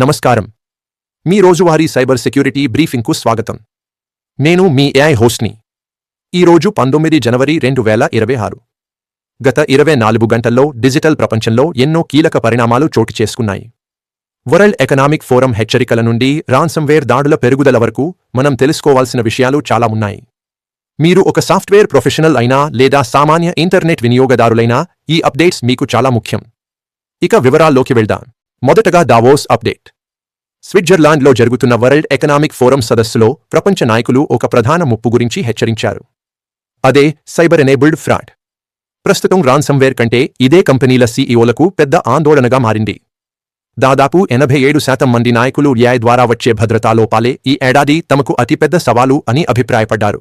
నమస్కారం. మీ రోజువారీ cyber security బ్రీఫింగ్కు స్వాగతం. నేను మీ ఏఐ హోస్ట్ని. ఈరోజు 19 జనవరి 2026. గత 24 గంటల్లో డిజిటల్ ప్రపంచంలో ఎన్నో కీలక పరిణామాలు చోటు చేసుకున్నాయి. వరల్డ్ ఎకనామిక్ ఫోరం హెచ్చరికల నుండి రాన్సమ్వేర్ దాడుల పెరుగుదల వరకు మనం తెలుసుకోవాల్సిన విషయాలు చాలా ఉన్నాయి. మీరు ఒక సాఫ్ట్వేర్ ప్రొఫెషనల్ అయినా లేదా సామాన్య ఇంటర్నెట్ వినియోగదారులైనా ఈ అప్డేట్స్ మీకు చాలా ముఖ్యం. ఇక వివరాల్లోకి వెళ్దాం. మొదటగా దావోస్ అప్డేట్. స్విట్జర్లాండ్లో జరుగుతున్న వరల్డ్ ఎకనామిక్ ఫోరం సదస్సులో ప్రపంచ నాయకులు ఒక ప్రధాన ముప్పు గురించి హెచ్చరించారు. అదే సైబర్ ఎనేబుల్డ్ ఫ్రాడ్. ప్రస్తుతం రాన్సమ్వేర్ కంటే ఇదే కంపెనీల సీఈఓలకు పెద్ద ఆందోళనగా మారింది. దాదాపు 87% మంది నాయకులు ఏఐ ద్వారా వచ్చే భద్రతా లోపాలే ఈ ఏడాది తమకు అతిపెద్ద సవాలు అని అభిప్రాయపడ్డారు.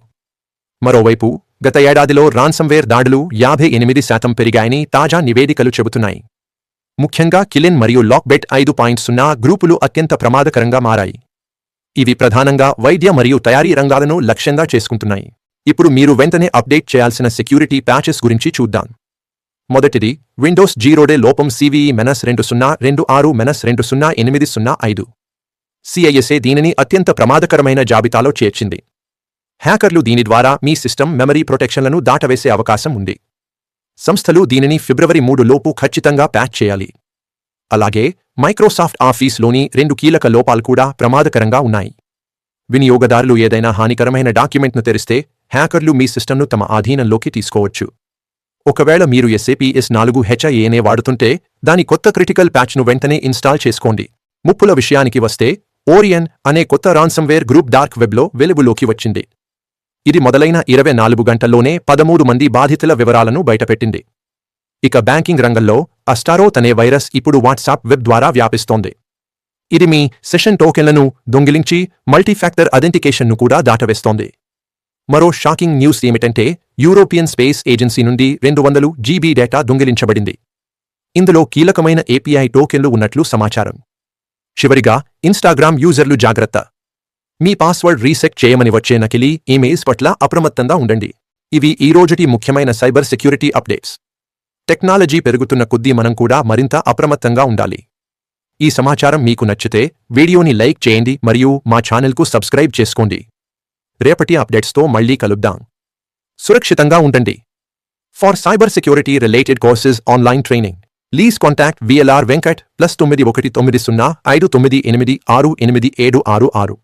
మరోవైపు గత ఏడాదిలో రాన్సమ్వేర్ దాడులు 58% పెరిగాయని తాజా నివేదికలు చెబుతున్నాయి. ముఖ్యంగా కిలిన్ మరియు లాక్బెట్ 5.0 గ్రూపులు అత్యంత ప్రమాదకరంగా మారాయి. ఇవి ప్రధానంగా వైద్య మరియు తయారీ రంగాలను లక్ష్యంగా చేసుకుంటున్నాయి. ఇప్పుడు మీరు వెంటనే అప్డేట్ చేయాల్సిన సెక్యూరిటీ ప్యాచెస్ గురించి చూద్దాం. మొదటిది విండోస్ 0 డే లోపం CVE-2026-200805. CISA దీనిని అత్యంత ప్రమాదకరమైన జాబితాలో చేర్చింది. హ్యాకర్లు దీని ద్వారా మీ సిస్టమ్ మెమరీ ప్రొటెక్షన్లను దాటవేసే అవకాశం ఉంది. సంస్థలు దీనిని ఫిబ్రవరి 3 లోపు ఖచ్చితంగా ప్యాచ్ చేయాలి. అలాగే మైక్రోసాఫ్ట్ ఆఫీస్లోని 2 కీలక లోపాలు కూడా ప్రమాదకరంగా ఉన్నాయి. వినియోగదారులు ఏదైనా హానికరమైన డాక్యుమెంట్ను తెరిస్తే హ్యాకర్లు మీ సిస్టమ్ను తమ ఆధీనంలోకి తీసుకోవచ్చు. ఒకవేళ మీరు SAP S4HAనే వాడుతుంటే దాని కొత్త క్రిటికల్ ప్యాచ్ను వెంటనే ఇన్స్టాల్ చేసుకోండి. ముప్పుల విషయానికి వస్తే ఓరియన్ అనే కొత్త రాన్సమ్వేర్ గ్రూప్ డార్క్ వెబ్లో వెలుగులోకి వచ్చింది. ఇది మొదలైన 24 గంటల్లోనే 13 మంది బాధితుల వివరాలను బయటపెట్టింది. ఇక బ్యాంకింగ్ రంగంలో అస్టారోత్ అనే వైరస్ ఇప్పుడు వాట్సాప్ వెబ్ ద్వారా వ్యాపిస్తోంది. ఇది మీ సెషన్ టోకెన్లను దొంగిలించి మల్టీఫ్యాక్టర్ అథెంటికేషన్ను కూడా దాటవేస్తోంది. మరో షాకింగ్ న్యూస్ ఏమిటంటే యూరోపియన్ స్పేస్ ఏజెన్సీ నుండి 200 GB డేటా దొంగిలించబడింది. ఇందులో కీలకమైన API టోకెన్లు ఉన్నట్లు సమాచారం. చివరిగా ఇన్స్టాగ్రామ్ యూజర్లు జాగ్రత్త. మీ పాస్వర్డ్ రీసెట్ చేయమని వచ్చే నకిలీ ఈమెయిల్స్ పట్ల అప్రమత్తంగా ఉండండి. ఇవి ఈ రోజుటి ముఖ్యమైన సైబర్ సెక్యూరిటీ అప్డేట్స్. టెక్నాలజీ పెరుగుతున్న కొద్దీ మనం కూడా మరింత అప్రమత్తంగా ఉండాలి. ఈ సమాచారం మీకు నచ్చితే వీడియోని లైక్ చేయండి మరియు మా ఛానల్కు సబ్స్క్రైబ్ చేసుకోండి. రేపటి అప్డేట్స్తో మళ్లీ కలుద్దాం. సురక్షితంగా ఉండండి. For cyber security related courses online training please contact VLR Venkat +919059868866.